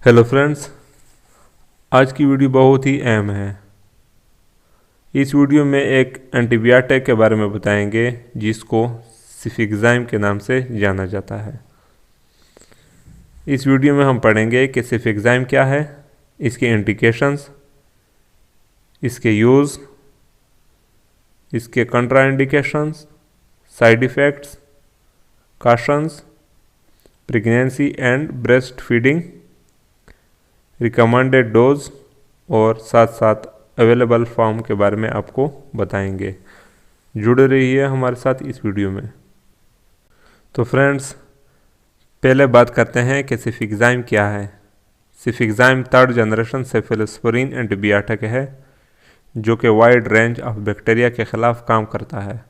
Hello friends, आज की video बहुत ही अहम है। इस वीडियो में एक एंटीबायोटिक के बारे में बताएंगे जिसको सिफिक्ज़ाइम के नाम से जाना जाता है। इस वीडियो में हम पढ़ेंगे कि सिफिक्ज़ाइम क्या है, इसके इंडिकेशंस, इसके यूज़, इसके contraindications, side effects, cautions, pregnancy and breast feeding, recommended dose और साथ साथ अवेलेबल फॉर्म के बारे में आपको बताएंगे। जुड़े रहिए हमारे साथ इस वीडियो में। तो फ्रेंड्स, पहले बात करते हैं कि सिफिक्ज़ाइम क्या है। सिफिक्ज़ाइम थर्ड जनरेशन सेफलोस्पोरिन एंटीबायोटिक है जो कि वाइड रेंज ऑफ बैक्टीरिया के ख़िलाफ़ काम करता है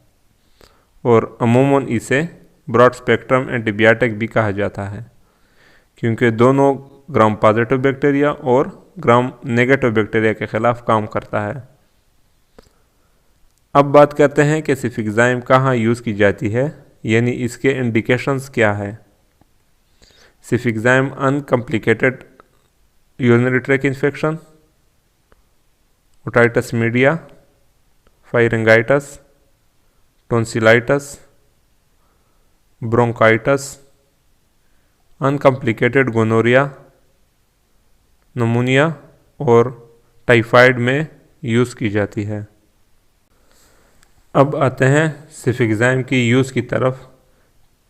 और अमूमन इसे ब्रॉड स्पेक्ट्रम एंटीबायोटिक भी कहा जाता है क्योंकि दोनों ग्राम पॉजिटिव बैक्टीरिया और ग्राम नेगेटिव बैक्टीरिया के ख़िलाफ़ काम करता है। अब बात करते हैं कि सिफिक्ज़ाइम कहाँ यूज़ की जाती है, यानी इसके इंडिकेशंस क्या है। Cefixime uncomplicated urinary tract infection, otitis media, pharyngitis, tonsillitis, bronchitis, uncomplicated gonorrhoea, pneumonia और टाइफाइड में यूज़ की जाती है। अब आते हैं सिफिक्ज़ाइम की यूज़ की तरफ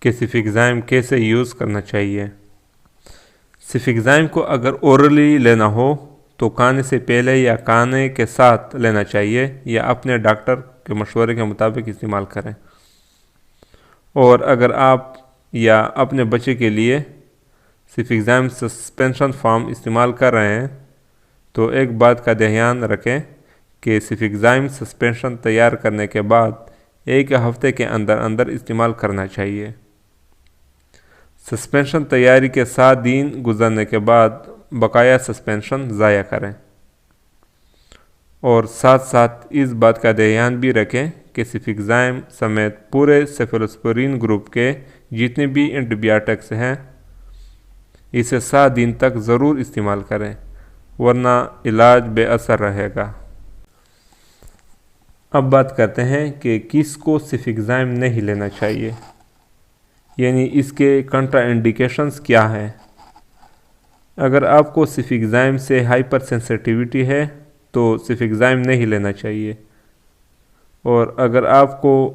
कि सिफिक्ज़ाइम कैसे यूज़ करना चाहिए। सिफिक्ज़ाइम को अगर ओरली लेना हो तो खाने से पहले या खाने के साथ लेना चाहिए या अपने डॉक्टर के मशवरे के मुताबिक इस्तेमाल करें। और अगर आप या अपने बच्चे के लिए सिफिक्ज़ाइम सस्पेंशन फॉर्म इस्तेमाल कर रहे हैं तो एक बात का ध्यान रखें कि सिफिक्ज़ाइम सस्पेंशन तैयार करने के बाद 1 हफ्ते के अंदर अंदर इस्तेमाल करना चाहिए। सस्पेंशन तैयारी के 7 दिन गुजरने के बाद बकाया सस्पेंशन ज़ाया करें और साथ साथ इस बात का ध्यान भी रखें कि सिफिक्ज़ाइम समेत पूरे सेफलोस्पोरिन ग्रुप के जितने भी एंटीबायोटिक्स हैं इसे 7 दिन तक ज़रूर इस्तेमाल करें वरना इलाज बेअसर रहेगा। अब बात करते हैं कि किसको सिफिक्ज़ाइम नहीं लेना चाहिए, यानी इसके कंट्राइंडिकेशंस क्या हैं। अगर आपको सिफिक्ज़ाइम से हाइपर सेंसिटिविटी है तो सिफिक्ज़ाइम नहीं लेना चाहिए, और अगर आपको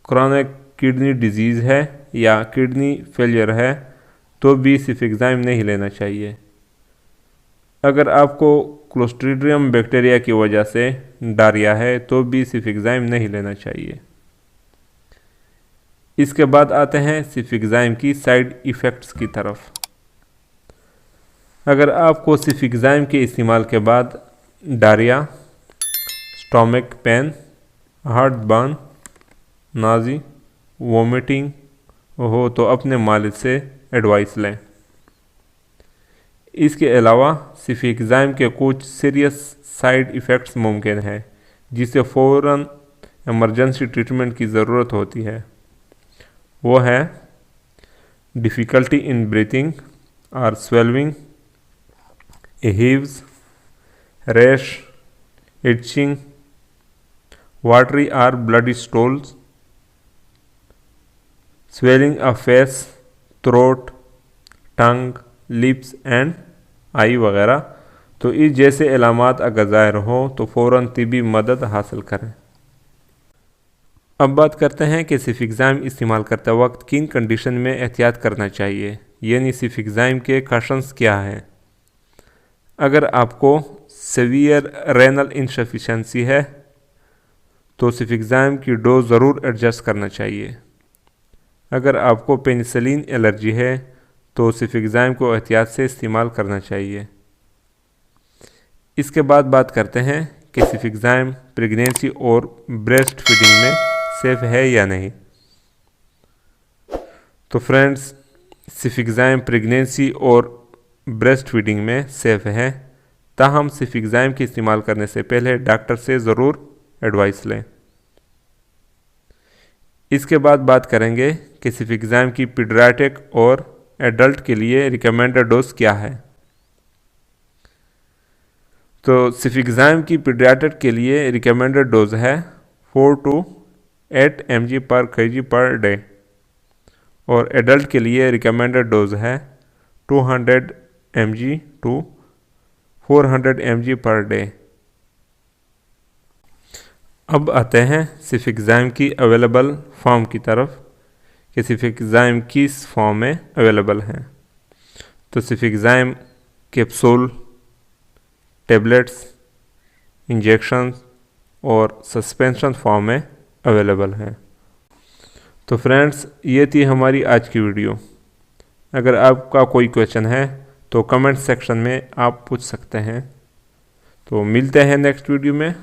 क्रोनिक किडनी डिजीज़ है या किडनी फेलियर है तो भी सिफिक्ज़ाइम नहीं लेना चाहिए। अगर आपको क्लोस्ट्रीडियम बैक्टीरिया की वजह से डायरिया है तो भी सिफिक्ज़ाइम नहीं लेना चाहिए। इसके बाद आते हैं सिफिक्ज़ाइम की साइड इफ़ेक्ट्स की तरफ। अगर आपको सिफिक्ज़ाइम के इस्तेमाल के बाद diarrhoea, stomach pain, heartburn, nausea, vomiting हो तो अपने मालिक से एडवाइस लें। इसके अलावा सिफिक्ज़ाइम के कुछ सीरियस साइड इफ़ेक्ट्स मुमकिन हैं जिसे फ़ौरन इमरजेंसी ट्रीटमेंट की ज़रूरत होती है। वो है डिफ़िकल्टी इन ब्रीथिंग और swelling, hives, rash, itching, watery और bloody stools, swelling of face, throat, tongue, lips and eye वगैरह। तो इस जैसे अलामात अगर ज़ाहिर हो तो फ़ौरन तिब्बी मदद हासिल करें। अब बात करते हैं कि सिफिक्ज़ाइम इस्तेमाल करते वक्त किन कंडीशन में एहतियात करना चाहिए, यानी सिफिक्ज़ाइम के काशंस क्या हैं। अगर आपको सीवियर रेनल इनसफिशेंसी है तो सिफिक्ज़ाइम की डोज ज़रूर एडजस्ट करना चाहिए। अगर आपको पेनिसिलिन एलर्जी है तो सिफिक्ज़ाइम को एहतियात से इस्तेमाल करना चाहिए। इसके बाद बात करते हैं कि सिफिक्ज़ाइम प्रेगनेंसी और ब्रेस्ट फीडिंग में सेफ़ है या नहीं। तो फ्रेंड्स, सिफिक्ज़ाइम प्रेगनेंसी और ब्रेस्ट फीडिंग में सेफ़ है, ताहम सिफिक्ज़ाइम के इस्तेमाल करने से पहले डॉक्टर से ज़रूर एडवाइस लें। इसके बाद बात करेंगे कि सिफिक्ज़ाइम की पीडियाट्रिक और एडल्ट के लिए रिकमेंडेड डोज क्या है। तो सिफिक्साइम की पीडियाट्रिक के लिए रिकमेंडेड डोज है 4 to 8 mg पर kg पर डे, और एडल्ट के लिए रिकमेंडेड डोज है 200 mg to 400 mg per day. अब आते हैं सिफिक्साइम की अवेलेबल फॉर्म की तरफ कि सिफिक्साइम किस फॉर्म में अवेलेबल है। तो सिफिक्साइम कैप्सूल, टेबलेट्स, इंजेक्शंस और सस्पेंशन फॉर्म में अवेलेबल है। तो फ्रेंड्स, ये थी हमारी आज की वीडियो। अगर आपका कोई क्वेश्चन है तो कमेंट सेक्शन में आप पूछ सकते हैं। तो मिलते हैं नेक्स्ट वीडियो में,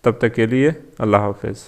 तब तक के लिए अल्लाह हाफ़िज़।